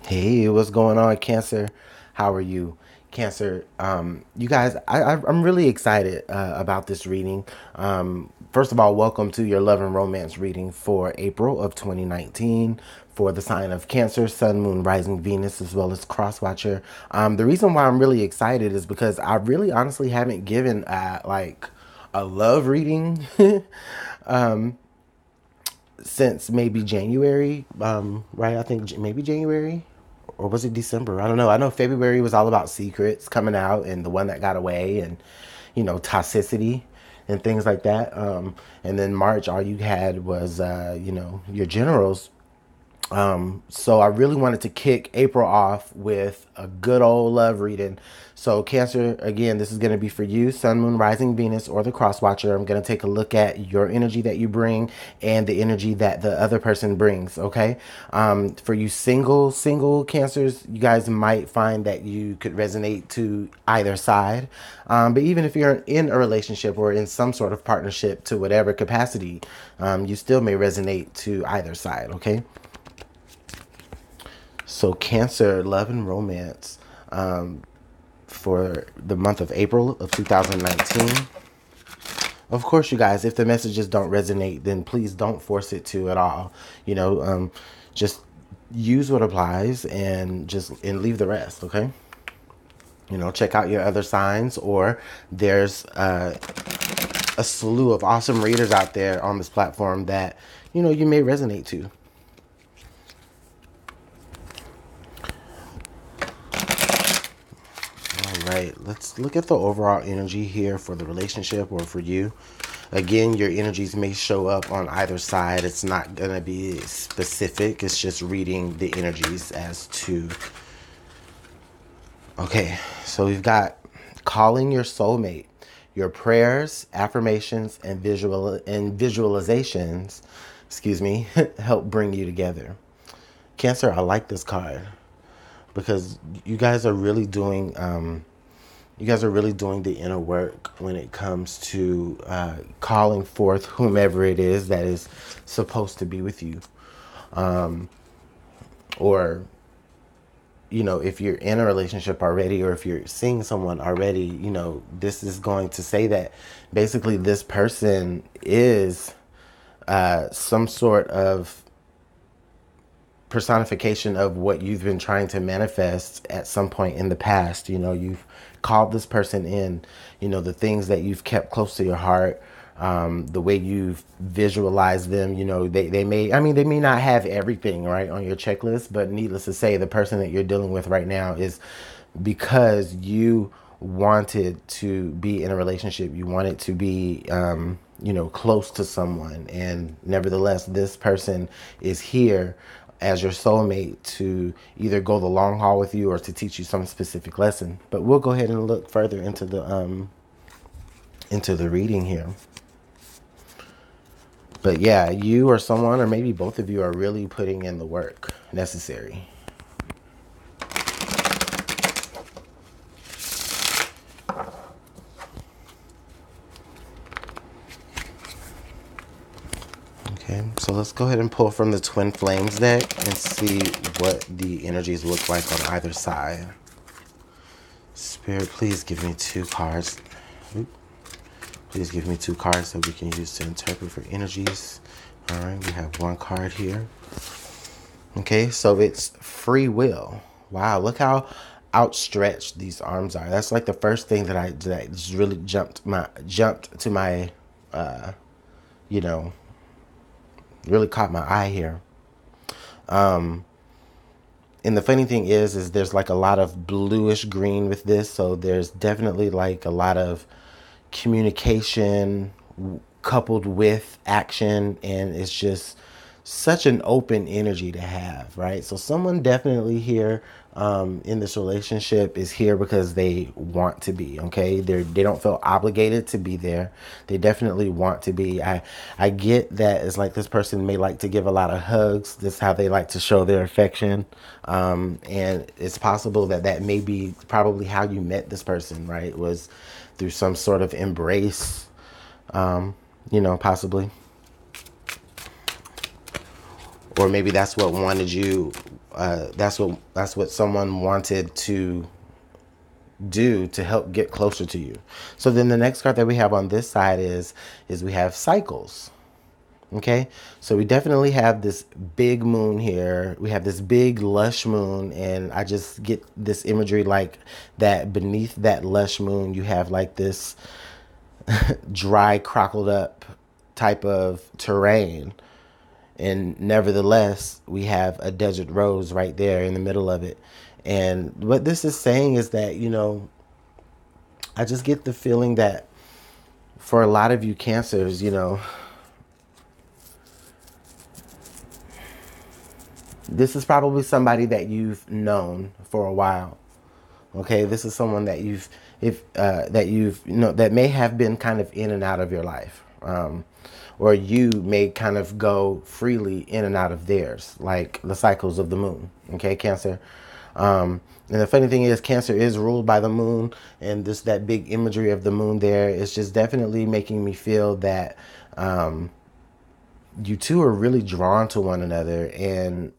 Hey, what's going on, Cancer? How are you, Cancer? You guys, I'm really excited about this reading. First of all, welcome to your love and romance reading for April of 2019 for the sign of Cancer, Sun, Moon, Rising, Venus, as well as Cross Watcher. The reason why I'm really excited is because I really honestly haven't given like a love reading since maybe January, right? I think maybe January, or was it December? I don't know. I know February was all about secrets coming out and the one that got away and, toxicity and things like that. And then March, all you had was, your generals. So I really wanted to kick April off with a good old love reading. So Cancer, again, this is going to be for you, Sun, Moon, Rising, Venus, or the Cross Watcher. I'm going to take a look at your energy that you bring and the energy that the other person brings. Okay. For you single Cancers, you guys might find that you could resonate to either side. But even if you're in a relationship or in some sort of partnership to whatever capacity, you still may resonate to either side. Okay. So Cancer, love and romance for the month of April of 2019. Of course, you guys, if the messages don't resonate, then please don't force it to at all. Just use what applies and leave the rest, okay? Check out your other signs, or there's a slew of awesome readers out there on this platform that, you may resonate to. Right, let's look at the overall energy here for the relationship or for you. Again, your energies may show up on either side. It's not going to be specific. It's just reading the energies as to. Okay, so we've got calling your soulmate. Your prayers, affirmations, and visualizations, help bring you together. Cancer, I like this card because you guys are really doing the inner work when it comes to calling forth whomever it is that is supposed to be with you. Or, if you're in a relationship already, or if you're seeing someone already, this is going to say that basically this person is some sort of personification of what you've been trying to manifest at some point in the past. You've called this person in, the things that you've kept close to your heart, the way you've visualized them. They may not have everything right on your checklist, but needless to say, the person that you're dealing with right now is because you wanted to be in a relationship. You wanted to be, close to someone. And nevertheless, this person is here as your soulmate to either go the long haul with you or to teach you some specific lesson. But we'll go ahead and look further into the reading here. But yeah, you or someone, or maybe both of you, are really putting in the work necessary. Okay, so let's go ahead and pull from the Twin Flames deck and see what the energies look like on either side. Spirit, please give me 2 cards. Please give me 2 cards that we can use to interpret for energies. All right, we have 1 card here. Okay, so it's free will. Wow, look how outstretched these arms are. That's like the first thing that just really jumped to my, really caught my eye here. And the funny thing is there's like a lot of bluish green with this. So there's definitely like a lot of communication coupled with action. And it's just such an open energy to have, right? So someone definitely here in this relationship is here because they want to be, okay? They don't feel obligated to be there. They definitely want to be. I get that it's like this person may like to give a lot of hugs. This is how they like to show their affection. And it's possible that may be probably how you met this person, right? Was through some sort of embrace, possibly. Or maybe that's what wanted you, that's what someone wanted to do to help get closer to you. So then the next card that we have on this side is we have cycles. Okay, so we definitely have this big moon here. We have this big lush moon, and I just get this imagery like that beneath that lush moon, you have like this dry, crockled up type of terrain. And nevertheless, we have a desert rose right there in the middle of it. And what this is saying is that, I just get the feeling that for a lot of you Cancers, this is probably somebody that you've known for a while. Okay, this is someone that that may have been kind of in and out of your life, or you may kind of go freely in and out of theirs, like the cycles of the moon. Okay, Cancer. And the funny thing is, Cancer is ruled by the moon, and that big imagery of the moon there is just definitely making me feel that you two are really drawn to one another. And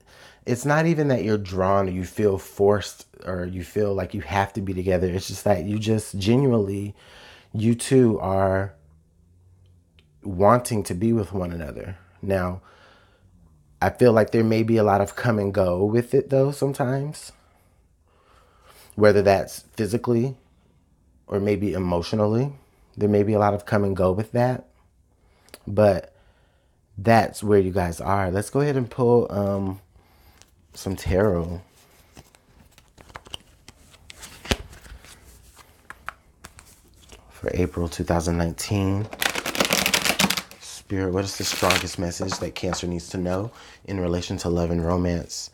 it's not even that you're drawn or you feel forced or you feel like you have to be together. It's just that you just genuinely, you two are wanting to be with one another. Now, I feel like there may be a lot of come and go with it though sometimes, whether that's physically or maybe emotionally. There may be a lot of come and go with that, but that's where you guys are. Let's go ahead and pull some tarot. For April 2019. Spirit, what is the strongest message that Cancer needs to know in relation to love and romance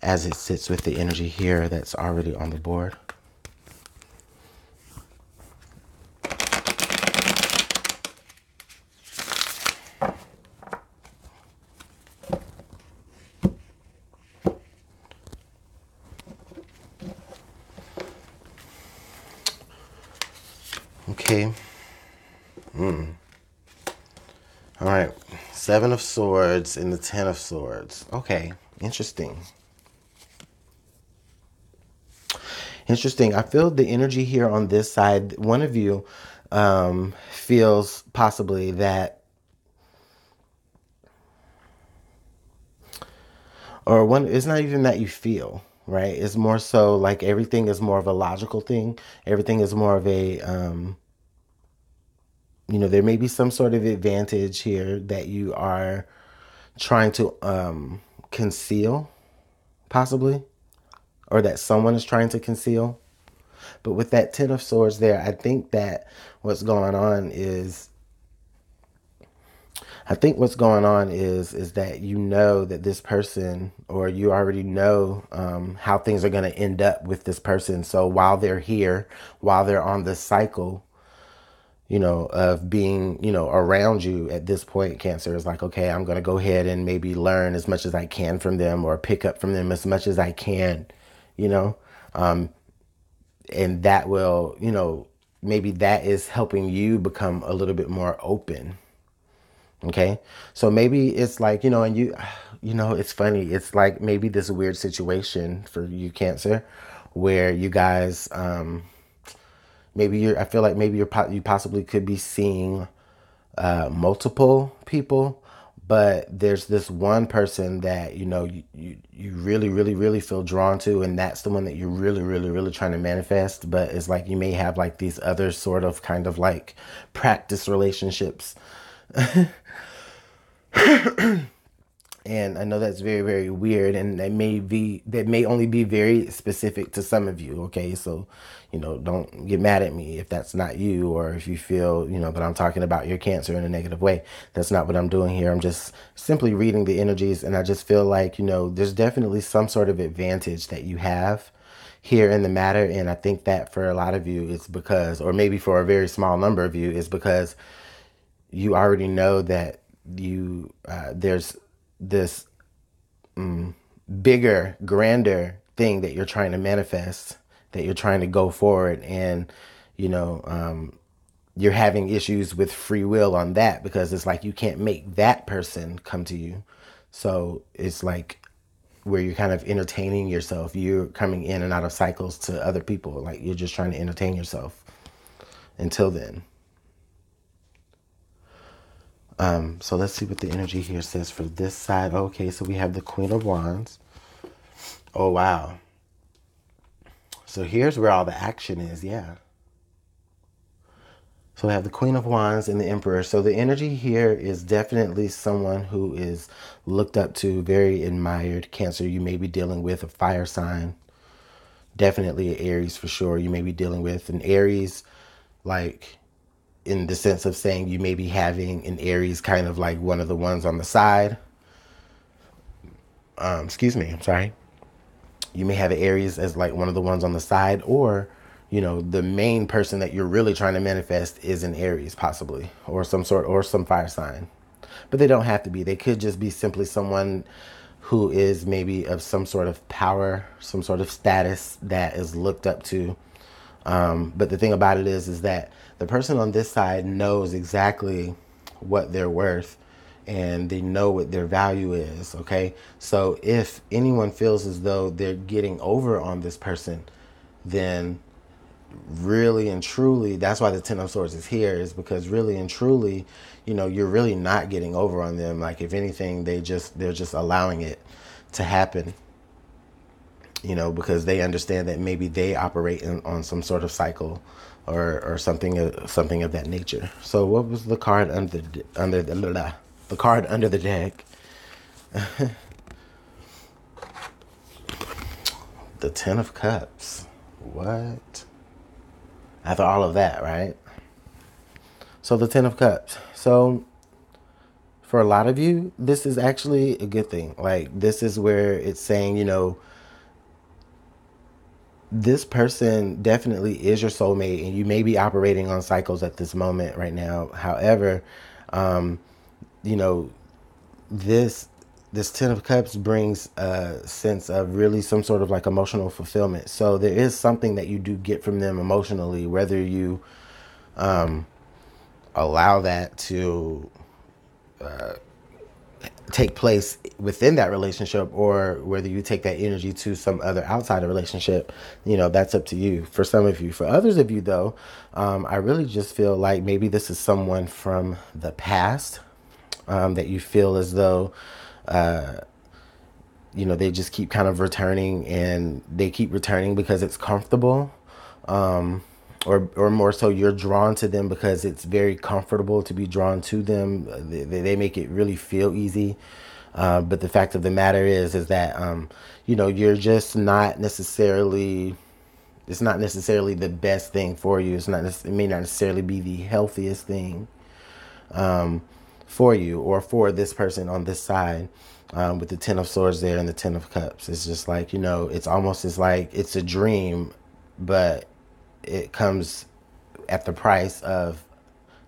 as it sits with the energy here that's already on the board? Okay. All right. 7 of Swords and the 10 of Swords. Okay. Interesting. Interesting. I feel the energy here on this side. One of you feels possibly that, or one, it's not even that you feel, right? It's more so like everything is more of a logical thing. Everything is more of a, there may be some sort of advantage here that you are trying to conceal, possibly, or that someone is trying to conceal. But with that 10 of Swords there, I think that what's going on is, is that that this person, or you already know how things are going to end up with this person. So while they're here, while they're on this cycle, of being, around you at this point, Cancer is like, okay, I'm going to go ahead and maybe learn as much as I can from them, or pick up from them as much as I can, and that will, maybe that is helping you become a little bit more open. Okay. So maybe it's like, and it's funny. It's like maybe this weird situation for you, Cancer, where you guys, I feel like maybe you possibly could be seeing multiple people, but there's this one person that you really, really, really feel drawn to, and that's the one that you're really, really, really trying to manifest. But it's like you may have like these other sort of kind of like practice relationships. And I know that's very, very weird, and that may only be very specific to some of you. Okay, so don't get mad at me if that's not you, or if you feel that I'm talking about your Cancer in a negative way. That's not what I'm doing here. I'm just simply reading the energies, and I just feel like there's definitely some sort of advantage that you have here in the matter. And I think that for a lot of you, it's because, or maybe for a very small number of you, is because you already know that there's this bigger, grander thing that you're trying to manifest, that you're trying to go forward, and you're having issues with free will on that, because it's like you can't make that person come to you. So it's like where you're kind of entertaining yourself. You're coming in and out of cycles to other people. Like you're just trying to entertain yourself until then. So let's see what the energy here says for this side. Okay, so we have the Queen of Wands. Oh, wow. So here's where all the action is, yeah. So we have the Queen of Wands and the Emperor. So the energy here is definitely someone who is looked up to, very admired. Cancer, you may be dealing with a fire sign. Definitely an Aries for sure. You may be dealing with an Aries, like in the sense of saying you may be having an Aries kind of like one of the ones on the side. Excuse me, I'm sorry. You may have Aries as like one of the ones on the side, or, you know, the main person that you're really trying to manifest is an Aries possibly, or some sort, or some fire sign. But they don't have to be. They could just be simply someone who is maybe of some sort of power, some sort of status that is looked up to. But the thing about it is that the person on this side knows exactly what they're worth, and they know what their value is, okay? So if anyone feels as though they're getting over on this person, then really and truly, that's why the Ten of Swords is here, is because really and truly, you know, you're really not getting over on them. Like if anything, they're just allowing it to happen, you know, because they understand that maybe they operate on some sort of cycle or something of that nature. So what was the card under the card under the deck? The Ten of Cups. What? After all of that, right? So the Ten of Cups. So for a lot of you, this is actually a good thing. Like this is where it's saying, you know, this person definitely is your soulmate, and you may be operating on cycles at this moment right now. However, you know, this Ten of Cups brings a sense of really some sort of like emotional fulfillment. So there is something that you do get from them emotionally, whether you allow that to take place within that relationship, or whether you take that energy to some other outside of relationship, you know, that's up to you. For some of you, for others of you though, I really just feel like maybe this is someone from the past, that you feel as though, you know, they just keep kind of returning, and they keep returning because it's comfortable. Or more so, you're drawn to them because it's very comfortable to be drawn to them. They make it really feel easy. But the fact of the matter is that, you know, you're just not necessarily, it's not necessarily the best thing for you. It may not necessarily be the healthiest thing for you or for this person on this side, with the Ten of Swords there and the Ten of Cups. It's just like, you know, it's almost as like it's a dream, but it comes at the price of,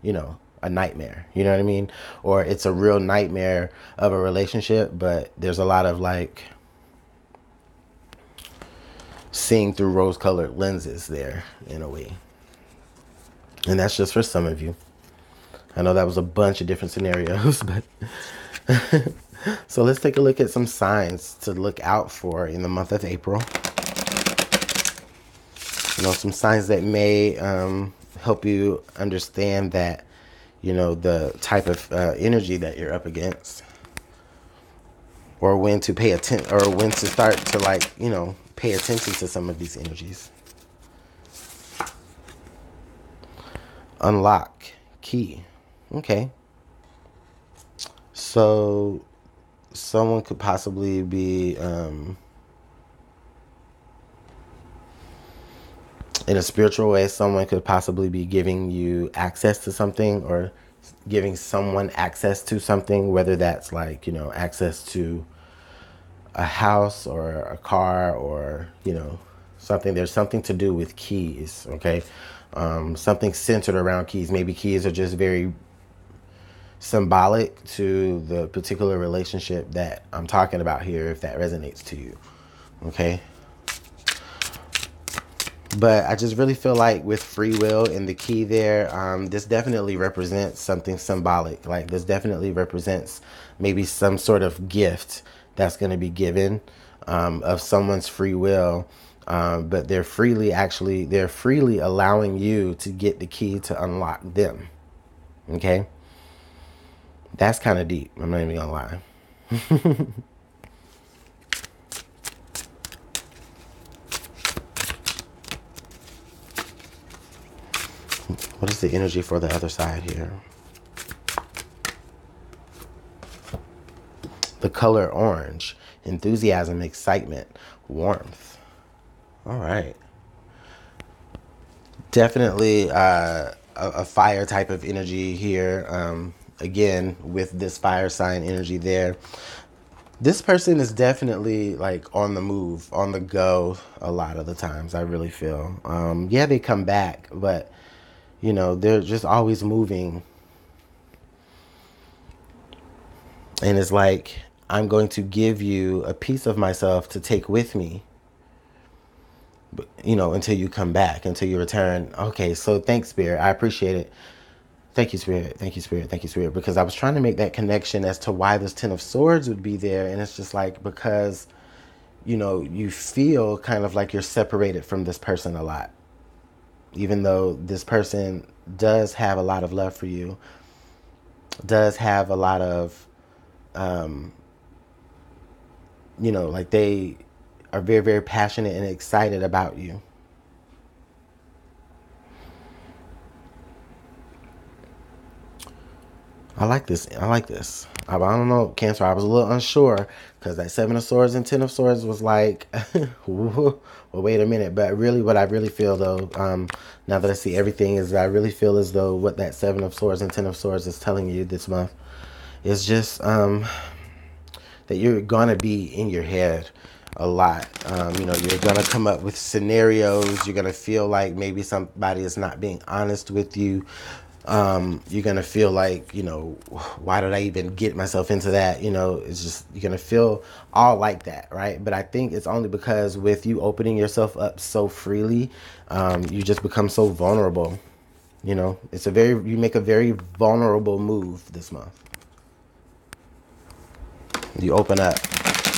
you know, a nightmare. You know what I mean? Or it's a real nightmare of a relationship, but there's a lot of like seeing through rose-colored lenses there in a way. And that's just for some of you. I know that was a bunch of different scenarios, but so let's take a look at some signs to look out for in the month of April. You know, some signs that may help you understand that, you know, the type of energy that you're up against, or when to pay attention, or when to start to, like, you know, pay attention to some of these energies. Unlock key. Okay. So someone could possibly be in a spiritual way, someone could possibly be giving you access to something, or giving someone access to something, whether that's like, you know, access to a house or a car, or, you know, something. There's something to do with keys, okay? Something centered around keys. Maybe keys are just very symbolic to the particular relationship that I'm talking about here, if that resonates to you, okay? But I just really feel like with free will and the key there, this definitely represents something symbolic. Like this definitely represents maybe some sort of gift that's going to be given of someone's free will. But they're freely allowing you to get the key to unlock them. Okay? That's kind of deep. I'm not even going to lie. What is the energy for the other side here? The color orange. Enthusiasm, excitement, warmth. All right. Definitely a fire type of energy here. Again, with this fire sign energy there. This person is definitely like on the move, on the go a lot of the times, I really feel. Yeah, they come back, but, you know, they're just always moving. And it's like, I'm going to give you a piece of myself to take with me, you know, until you come back, until you return. Okay, so thanks, Spirit. I appreciate it. Thank you, Spirit. Thank you, Spirit. Thank you, Spirit. Because I was trying to make that connection as to why this Ten of Swords would be there. And it's just like, because, you know, you feel kind of like you're separated from this person a lot. Even though this person does have a lot of love for you, does have a lot of, you know, like they are very, very passionate and excited about you. I like this. I like this. I don't know, Cancer. I was a little unsure because that Seven of Swords and Ten of Swords was like, well, wait a minute. But really, what I really feel though, now that I see everything, is that I really feel as though what that Seven of Swords and Ten of Swords is telling you this month is just that you're gonna be in your head a lot. You know, you're gonna come up with scenarios. You're gonna feel like maybe somebody is not being honest with you. You're gonna feel like, you know, why did I even get myself into that? You know, it's just, you're gonna feel all like that, right? But I think it's only because with you opening yourself up so freely, you just become so vulnerable. You know, you make a very vulnerable move this month. You open up,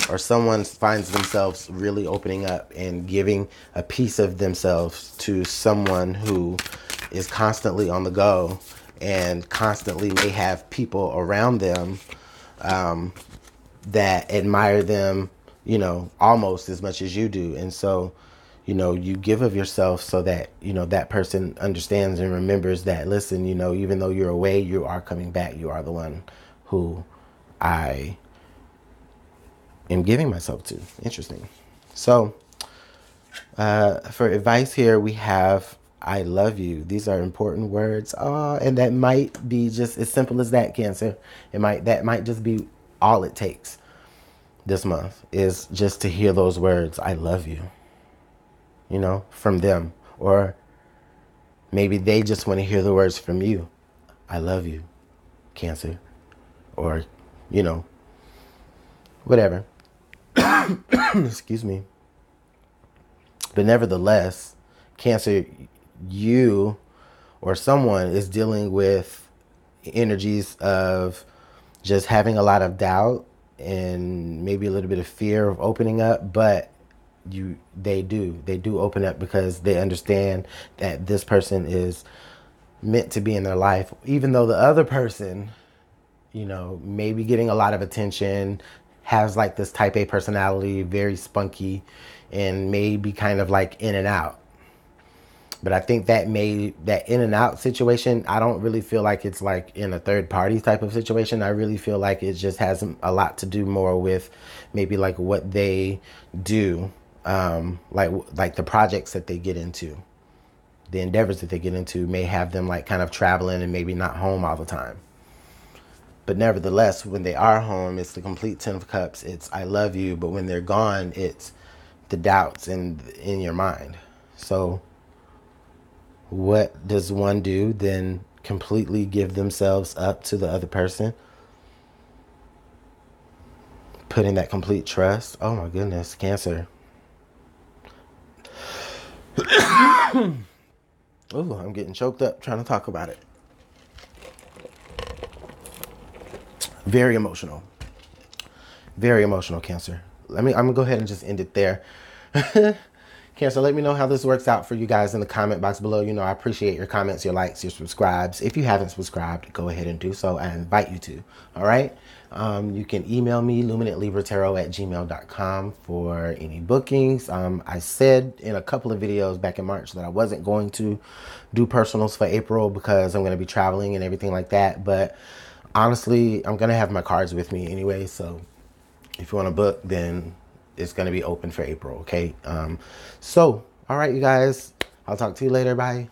or someone finds themselves really opening up and giving a piece of themselves to someone who is constantly on the go and constantly may have people around them that admire them, you know, almost as much as you do. And so, you know, you give of yourself so that, you know, that person understands and remembers that, listen, you know, even though you're away, you are coming back. You are the one who I am giving myself to. Interesting. So for advice here, we have I love you. These are important words. And that might be just as simple as that, Cancer. That might just be all it takes this month, is just to hear those words, I love you, you know, from them. Or maybe they just want to hear the words from you. I love you, Cancer. Or, you know, whatever. Excuse me. But nevertheless, Cancer, you or someone is dealing with energies of just having a lot of doubt and maybe a little bit of fear of opening up, but they do open up because they understand that this person is meant to be in their life, even though the other person, you know, maybe getting a lot of attention, has like this type A personality, very spunky, and may be kind of like in and out. But I think that in and out situation, I don't really feel like it's like in a third party type of situation. I really feel like it just has a lot to do more with maybe like what they do, like the projects that they get into, the endeavors that they get into may have them like kind of traveling and maybe not home all the time. But nevertheless, when they are home, it's the complete Ten of Cups. It's I love you. But when they're gone, it's the doubts in your mind. So what does one do? Then completely give themselves up to the other person, putting that complete trust. Oh my goodness, Cancer. Ooh, I'm getting choked up trying to talk about it. Very emotional. Very emotional, Cancer. I'm gonna go ahead and just end it there. Cancer, let me know how this works out for you guys in the comment box below. You know, I appreciate your comments, your likes, your subscribes. If you haven't subscribed, go ahead and do so. I invite you to. All right. You can email me, luminantlibra@gmail.com, for any bookings. I said in a couple of videos back in March that I wasn't going to do personals for April because I'm going to be traveling and everything like that. But honestly, I'm going to have my cards with me anyway. So if you want to book, then it's going to be open for April. Okay. So, all right, you guys, I'll talk to you later. Bye.